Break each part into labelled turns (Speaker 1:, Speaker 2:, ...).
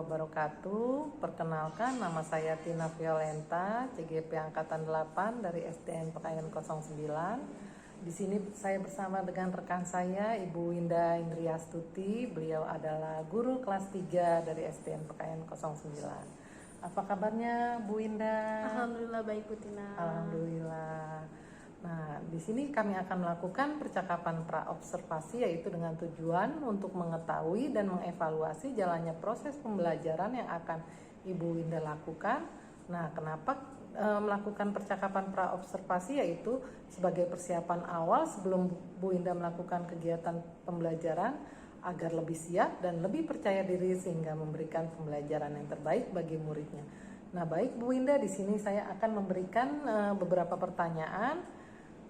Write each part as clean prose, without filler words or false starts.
Speaker 1: wabarakatuh. Perkenalkan, nama saya Tina Violenta, CGP Angkatan 8 dari SDN Pekayon 09. Di sini saya bersama dengan rekan saya, Ibu Winda Indriastuti. Beliau adalah guru kelas 3 dari SDN Pekayon 09. Apa kabarnya, Bu Winda?
Speaker 2: Alhamdulillah baik, Bu Tina.
Speaker 1: Alhamdulillah. Nah, di sini kami akan melakukan percakapan pra-observasi, yaitu dengan tujuan untuk mengetahui dan mengevaluasi jalannya proses pembelajaran yang akan Ibu Winda lakukan. Nah, kenapa melakukan percakapan pra-observasi, yaitu sebagai persiapan awal sebelum Bu Winda melakukan kegiatan pembelajaran agar lebih siap dan lebih percaya diri sehingga memberikan pembelajaran yang terbaik bagi muridnya. Nah, baik Bu Winda, di sini saya akan memberikan beberapa pertanyaan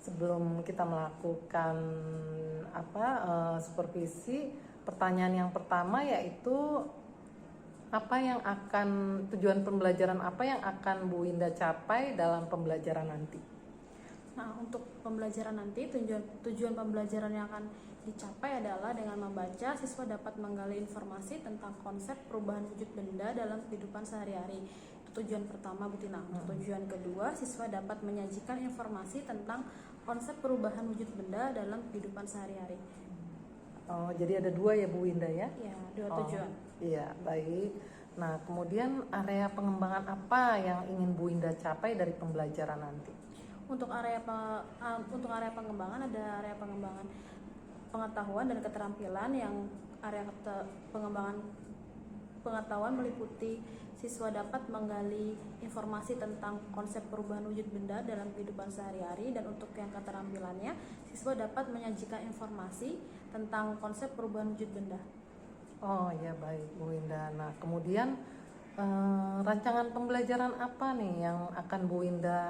Speaker 1: sebelum kita melakukan supervisi. Pertanyaan yang pertama yaitu tujuan pembelajaran apa yang akan Bu Winda capai dalam pembelajaran nanti?
Speaker 2: Nah, untuk pembelajaran nanti, tujuan pembelajaran yang akan dicapai adalah dengan membaca, siswa dapat menggali informasi tentang konsep perubahan wujud benda dalam kehidupan sehari-hari. Itu tujuan pertama, Bu Tina. Tujuan kedua, siswa dapat menyajikan informasi tentang konsep perubahan wujud benda dalam kehidupan sehari-hari.
Speaker 1: Oh, jadi ada dua ya, Bu Winda ya?
Speaker 2: Iya, dua tujuan.
Speaker 1: Iya, baik. Nah, kemudian area pengembangan apa yang ingin Bu Winda capai dari pembelajaran nanti?
Speaker 2: Untuk area pengembangan, ada area pengembangan pengetahuan dan keterampilan. Yang area pengembangan pengetahuan meliputi siswa dapat menggali informasi tentang konsep perubahan wujud benda dalam kehidupan sehari-hari, dan untuk yang keterampilannya, siswa dapat menyajikan informasi tentang konsep perubahan wujud benda.
Speaker 1: Oh ya, baik Bu Winda. Nah, kemudian rancangan pembelajaran apa nih yang akan Bu Winda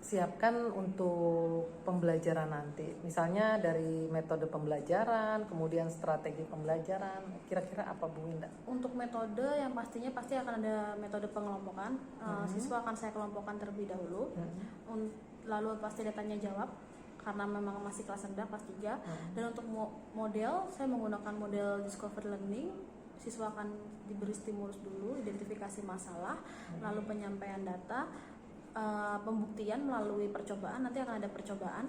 Speaker 1: siapkan untuk pembelajaran nanti? Misalnya dari metode pembelajaran, kemudian strategi pembelajaran, kira-kira apa Bu Winda?
Speaker 2: Untuk metode yang pasti akan ada metode pengelompokan. Siswa akan saya kelompokkan terlebih dahulu. Lalu pasti ada tanya jawab karena memang masih kelas rendah, kelas 3. Dan untuk model, saya menggunakan model discovery learning. Siswa akan diberi stimulus dulu, identifikasi masalah, lalu penyampaian data, pembuktian melalui percobaan. Nanti akan ada percobaan.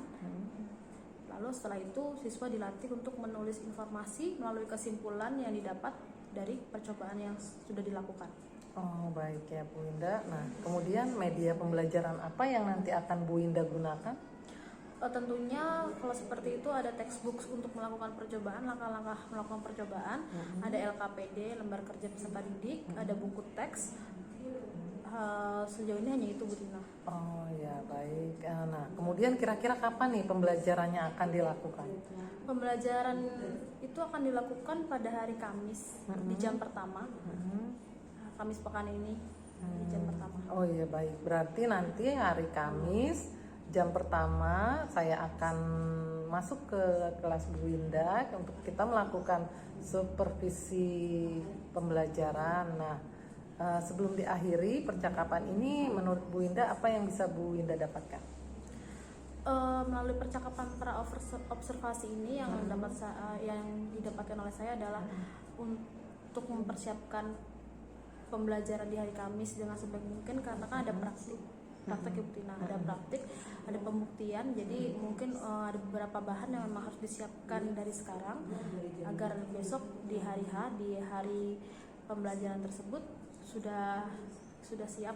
Speaker 2: Lalu setelah itu siswa dilatih untuk menulis informasi melalui kesimpulan yang didapat dari percobaan yang sudah dilakukan.
Speaker 1: Oh, baik ya Bu Winda. Nah, kemudian media pembelajaran apa yang nanti akan Bu Winda gunakan?
Speaker 2: Tentunya kalau seperti itu ada textbook untuk melakukan percobaan, langkah-langkah melakukan percobaan, ada LKPD, lembar kerja peserta didik, ada buku teks. Sejauh ini hanya itu, Bu Tina.
Speaker 1: Oh ya, baik. Nah, kemudian kira-kira kapan nih pembelajarannya akan dilakukan?
Speaker 2: Pembelajaran itu akan dilakukan pada hari Kamis di jam pertama. Kamis pekan ini di jam pertama.
Speaker 1: Oh iya, baik. Berarti nanti hari Kamis jam pertama saya akan masuk ke kelas Bu Winda untuk kita melakukan supervisi pembelajaran. Nah, sebelum diakhiri percakapan ini, menurut Bu Winda apa yang bisa Bu Winda dapatkan?
Speaker 2: Melalui percakapan pra-observasi ini yang didapatkan oleh saya adalah untuk mempersiapkan pembelajaran di hari Kamis dengan sebaik mungkin, karena kan ada praktik Ibu Tina, ada praktik, ada pembuktian. Jadi mungkin ada beberapa bahan yang memang harus disiapkan dari sekarang agar besok di hari H, di hari pembelajaran tersebut sudah siap.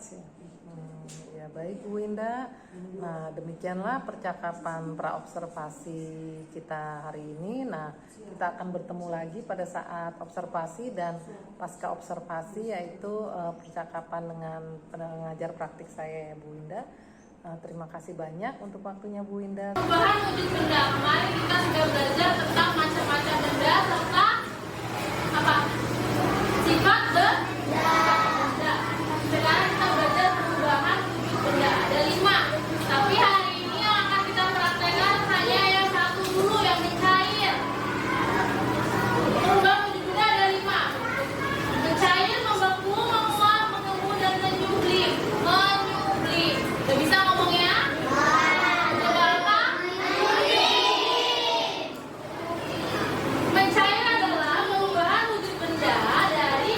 Speaker 1: Ya, baik Bu Winda. Nah, demikianlah percakapan pra-observasi kita hari ini. Nah, kita akan bertemu lagi pada saat observasi dan pasca observasi, yaitu percakapan dengan pengajar praktik saya, Bu Winda. Terima kasih banyak untuk waktunya Bu Winda.
Speaker 3: Perubahan wujud benda. Kemarin kita sudah belajar tentang macam-macam benda serta sifat benda. Sekarang kita belajar perubahan wujud benda. Ada 5. Tapi hari ini yang akan kita praktekkan hanya yang satu dulu, yang mencair. Perubahan wujud benda ada 5. Mencair, membeku, menguap, mengembun, dan menyublim. Udah bisa ngomongnya? Coba apa? Mencair adalah perubahan wujud benda dari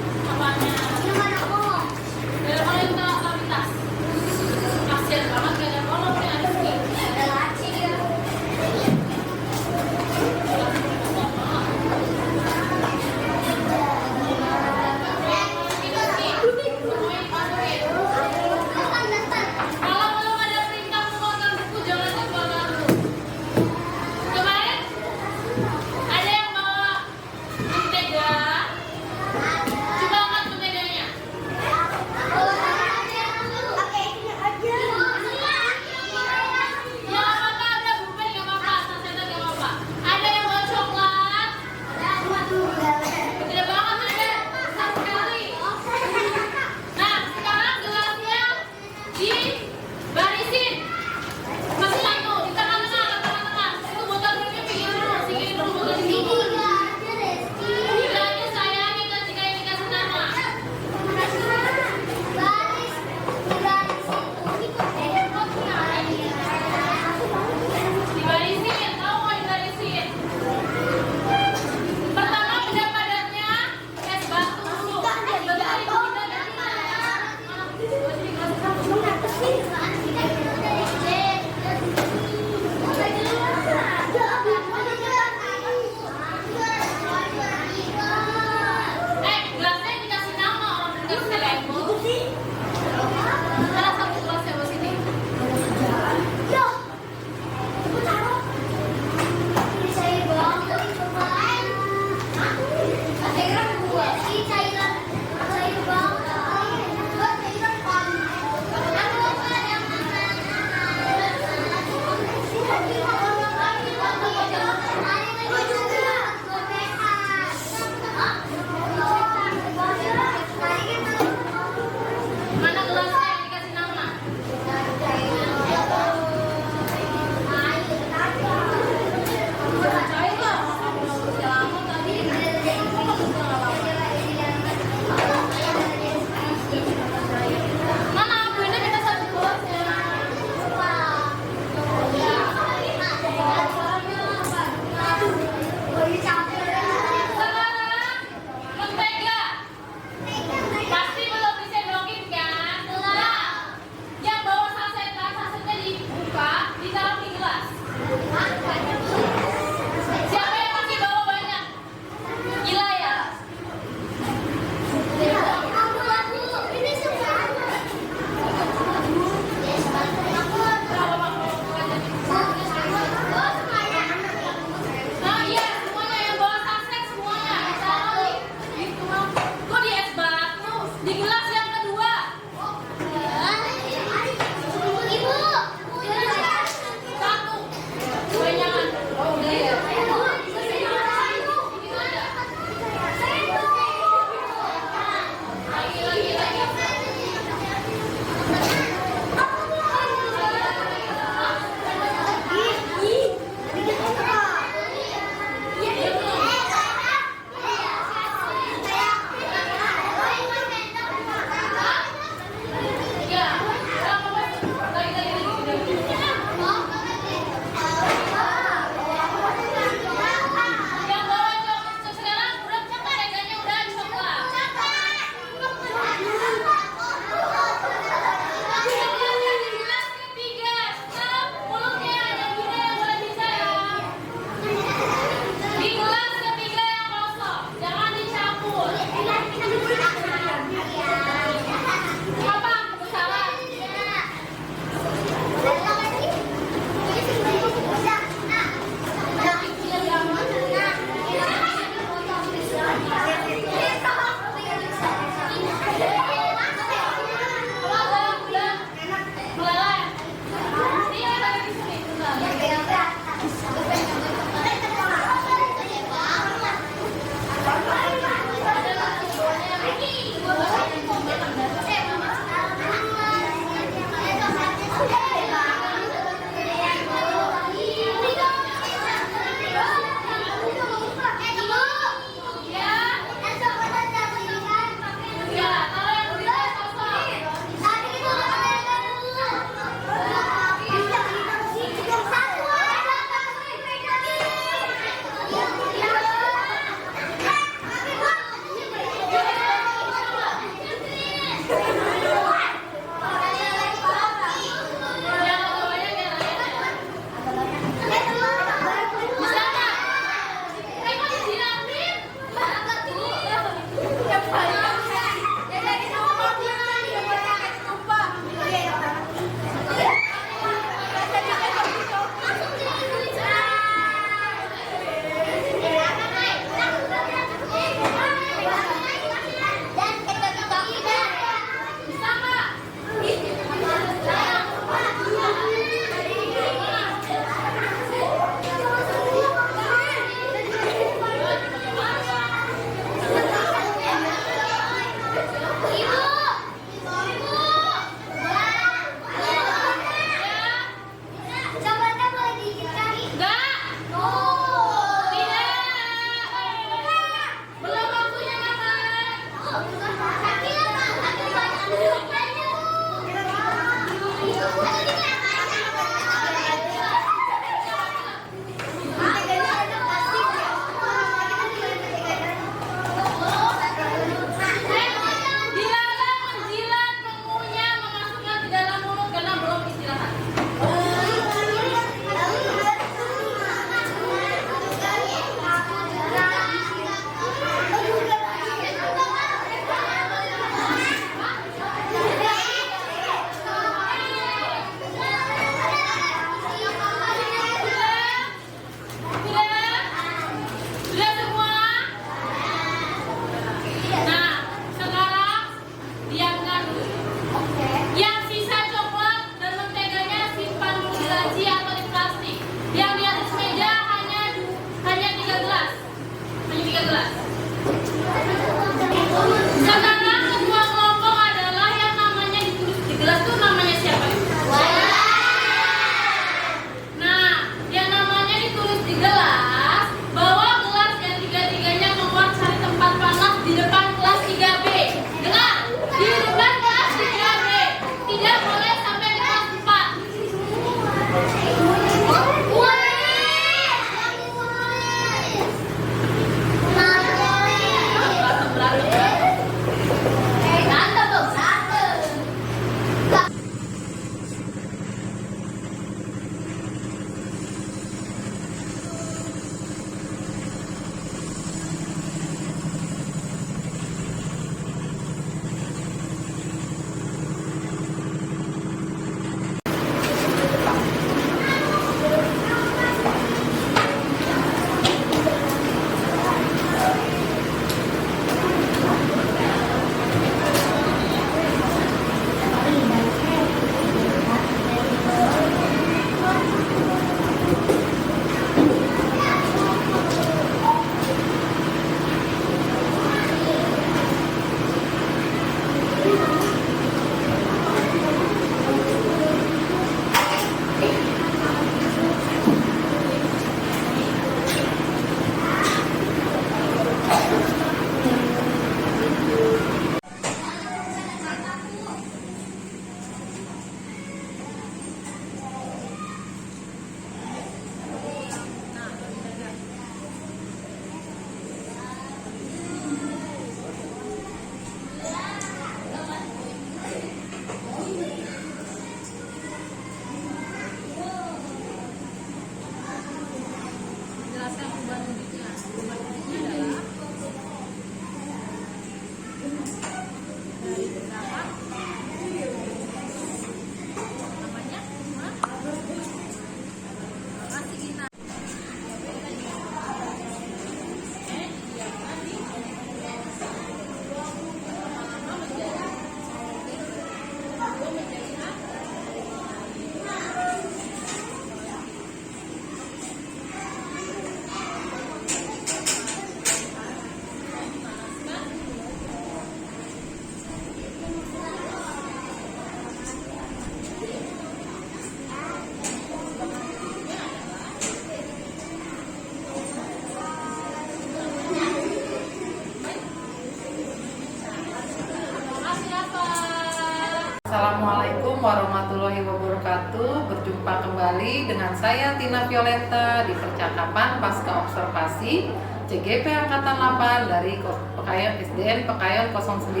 Speaker 1: kembali dengan saya Tina Violeta di percakapan pasca observasi CGP Angkatan 8 dari Pekayon SDN Pekayon 09.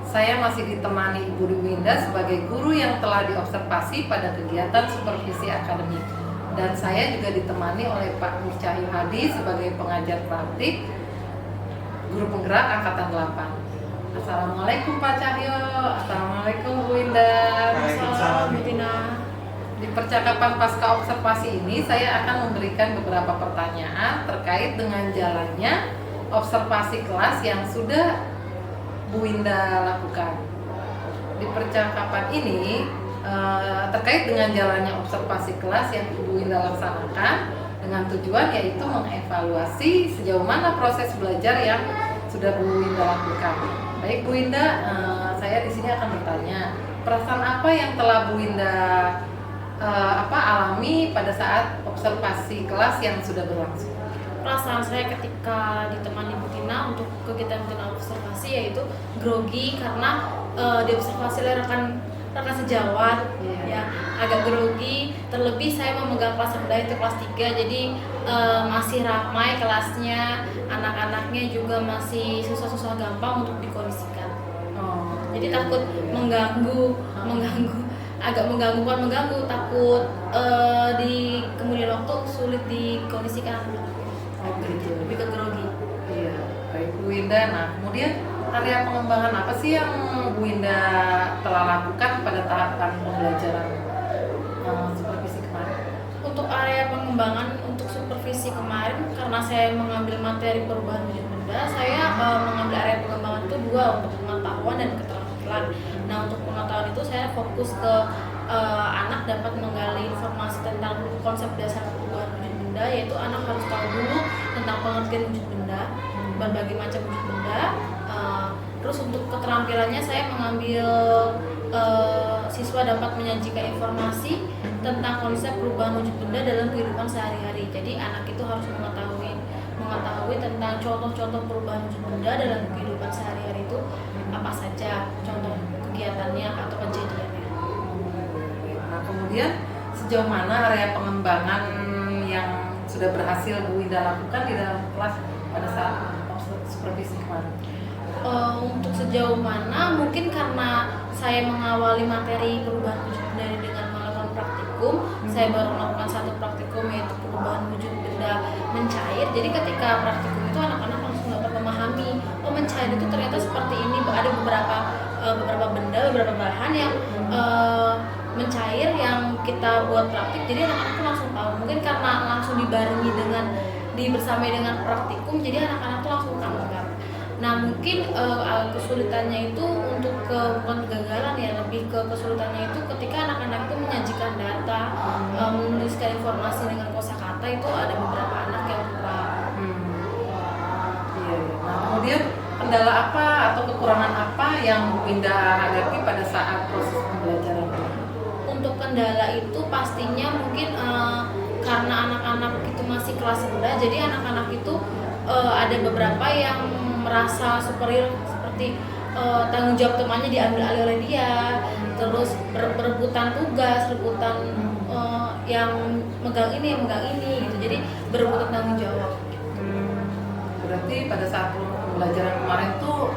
Speaker 1: Saya masih ditemani Ibu Dwinda sebagai guru yang telah diobservasi pada kegiatan supervisi akademik. Dan saya juga ditemani oleh Pak Nur Cahyo Hadi sebagai pengajar praktik guru penggerak Angkatan 8. Assalamualaikum Pak Cahyo. Assalamualaikum Bu Indah.
Speaker 2: Waalaikumsalam Bu Tina.
Speaker 1: Di percakapan pasca observasi ini saya akan memberikan beberapa pertanyaan terkait dengan jalannya observasi kelas yang sudah Bu Indah lakukan. Di percakapan ini terkait dengan jalannya observasi kelas yang Bu Indah laksanakan dengan tujuan yaitu mengevaluasi sejauh mana proses belajar yang sudah Bu Indah lakukan. Baik Bu Indah, saya di sini akan bertanya, perasaan apa yang telah Bu Indah alami pada saat observasi kelas yang sudah berlangsung?
Speaker 2: Perasaan saya ketika ditemani Bu Tina untuk kegiatan observasi yaitu grogi karena diobservasi oleh rekan sejawat, ya agak grogi. Terlebih saya memegang kelas rendah itu kelas 3, jadi masih ramai kelasnya, anak-anaknya juga masih susah-susah gampang untuk dikondisikan. Jadi takut mengganggu, agak mengganggu, bukan mengganggu, takut di kemudian waktu sulit dikondisikan. Lebih ke grogi.
Speaker 1: Iya, baik Bu Indah. Nah, kemudian area pengembangan apa sih yang Bu Indah telah lakukan pada tahapan pembelajaran supervisi kemarin?
Speaker 2: Untuk area pengembangan untuk supervisi kemarin, karena saya mengambil materi perubahan wujud benda, saya mengambil area pengembangan itu 2, untuk pengetahuan dan keterampilan. Nah, untuk pengetahuan itu saya fokus ke anak dapat menggali informasi tentang konsep dasar perubahan wujud benda, yaitu anak harus tahu dulu tentang pengertian wujud benda, berbagai macam wujud benda. Terus untuk keterampilannya saya mengambil siswa dapat menyajikan informasi tentang konsep perubahan wujud benda dalam kehidupan sehari-hari. Jadi anak itu harus mengetahui tentang contoh-contoh perubahan wujud benda dalam kehidupan sehari-hari itu apa saja, contoh kegiatannya atau kejadiannya.
Speaker 1: Nah, kemudian sejauh mana area pengembangan yang sudah berhasil Bu Indah lakukan di dalam kelas pada saat supervisi kemarin?
Speaker 2: Untuk sejauh mana, mungkin karena saya mengawali materi perubahan wujud benda dengan melakukan praktikum. Saya baru melakukan 1 praktikum, yaitu perubahan wujud benda mencair. Jadi ketika praktikum itu anak-anak langsung dapat memahami, mencair itu ternyata seperti ini. Ada beberapa benda, beberapa bahan yang mencair yang kita buat praktik. Jadi anak-anak tuh langsung tahu. Mungkin karena langsung dibarengi bersamai dengan praktikum, jadi anak-anak tuh langsung tanggap. Nah, mungkin kesulitannya itu bukan kegagalan ya, lebih ke kesulitannya itu ketika anak-anak itu menyajikan data, menuliskan informasi dengan kosakata, itu ada beberapa anak yang kurang.
Speaker 1: Iya. Nah, kemudian kendala apa atau kekurangan apa yang Bu Indah hadapi pada saat proses pembelajaran?
Speaker 2: Untuk kendala itu pastinya mungkin karena anak-anak itu masih kelas rendah, jadi anak-anak itu ada beberapa yang merasa superior, seperti tanggung jawab temannya diambil alih oleh dia, terus berebutan tugas, yang megang ini gitu, jadi berebutan tanggung jawab.
Speaker 1: Berarti pada saat pembelajaran kemarin tuh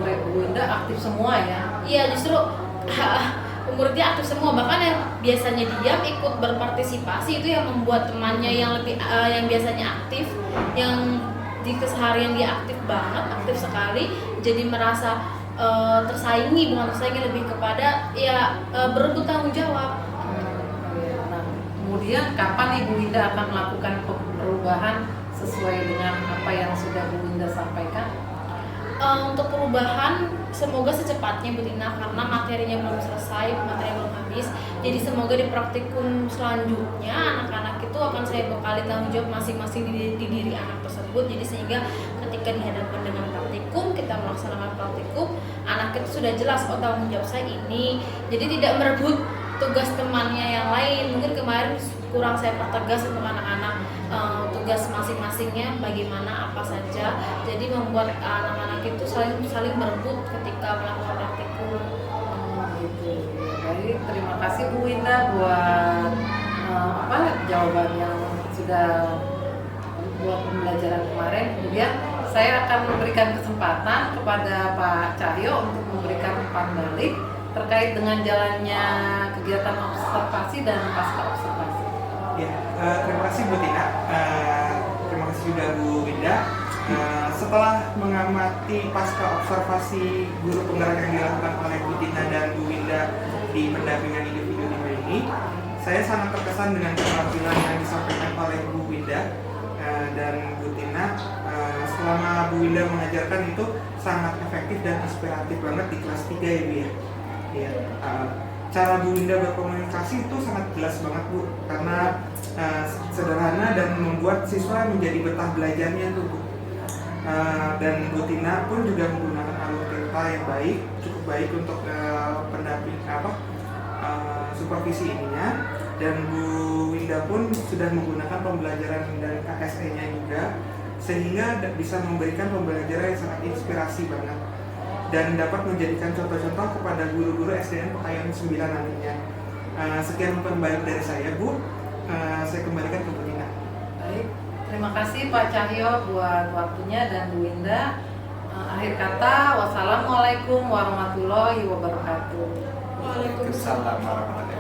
Speaker 1: murid Bu Indah aktif semua ya?
Speaker 2: Iya, justru muridnya aktif semua, bahkan yang biasanya diam ikut berpartisipasi, itu yang membuat temannya yang biasanya aktif, yang di keseharian dia aktif banget, aktif sekali, jadi merasa bukan tersaingi, lebih kepada berebut tanggung jawab.
Speaker 1: Nah, kemudian kapan Ibu Indah akan melakukan perubahan sesuai dengan apa yang sudah Bu Indah sampaikan?
Speaker 2: Untuk perubahan semoga secepatnya Bu Tina, karena materinya belum selesai, materinya belum habis. Jadi semoga di praktikum selanjutnya anak-anak itu akan saya bekali tanggung jawab masing-masing di diri anak tersebut. Jadi sehingga ketika dihadapkan dengan praktikum, kita melaksanakan praktikum, anak itu sudah jelas tanggung jawab saya ini. Jadi tidak merebut tugas temannya yang lain. Mungkin kemarin kurang saya pertegas untuk anak-anak, tugas masing-masingnya bagaimana, apa saja. Jadi membuat anak-anak itu saling berebut ketika melakukan praktikum.
Speaker 1: gitu. Baik, terima kasih Bu Winda buat jawaban yang sudah buat pembelajaran kemarin. Kemudian saya akan memberikan kesempatan kepada Pak Cahyo untuk memberikan umpan balik terkait dengan jalannya kegiatan observasi dan pasca observasi.
Speaker 4: Ya, terima kasih Bu Tina. Terima kasih juga Bu Winda. Setelah mengamati pasca observasi guru penggerak yang dilakukan oleh Bu Tina dan Bu Winda di pendampingan individu ini, saya sangat terkesan dengan keterampilan yang disampaikan oleh Bu Winda dan Bu Tina. Selama Bu Winda mengajarkan itu sangat efektif dan inspiratif banget di kelas 3 ya Bu ya. Ya, cara Bu Winda berkomunikasi itu sangat jelas banget Bu, karena sederhana dan membuat siswa menjadi betah belajarnya tuh Bu. Dan Bu Tina pun juga menggunakan alur cerita yang baik, cukup baik untuk pendamping supervisi ininya. Dan Bu Winda pun sudah menggunakan pembelajaran dan KSE-nya juga, sehingga bisa memberikan pembelajaran yang sangat inspirasi banget dan dapat menjadikan contoh-contoh kepada guru-guru SDN Pekayon 9 nantinya. Sekian umpan balik dari saya Bu, saya kembalikan ke Bu Tina.
Speaker 1: Baik, terima kasih Pak Cahyo buat waktunya dan Bu Winda. Akhir kata, wassalamualaikum warahmatullahi wabarakatuh.
Speaker 5: Waalaikumsalam warahmatullahi wabarakatuh.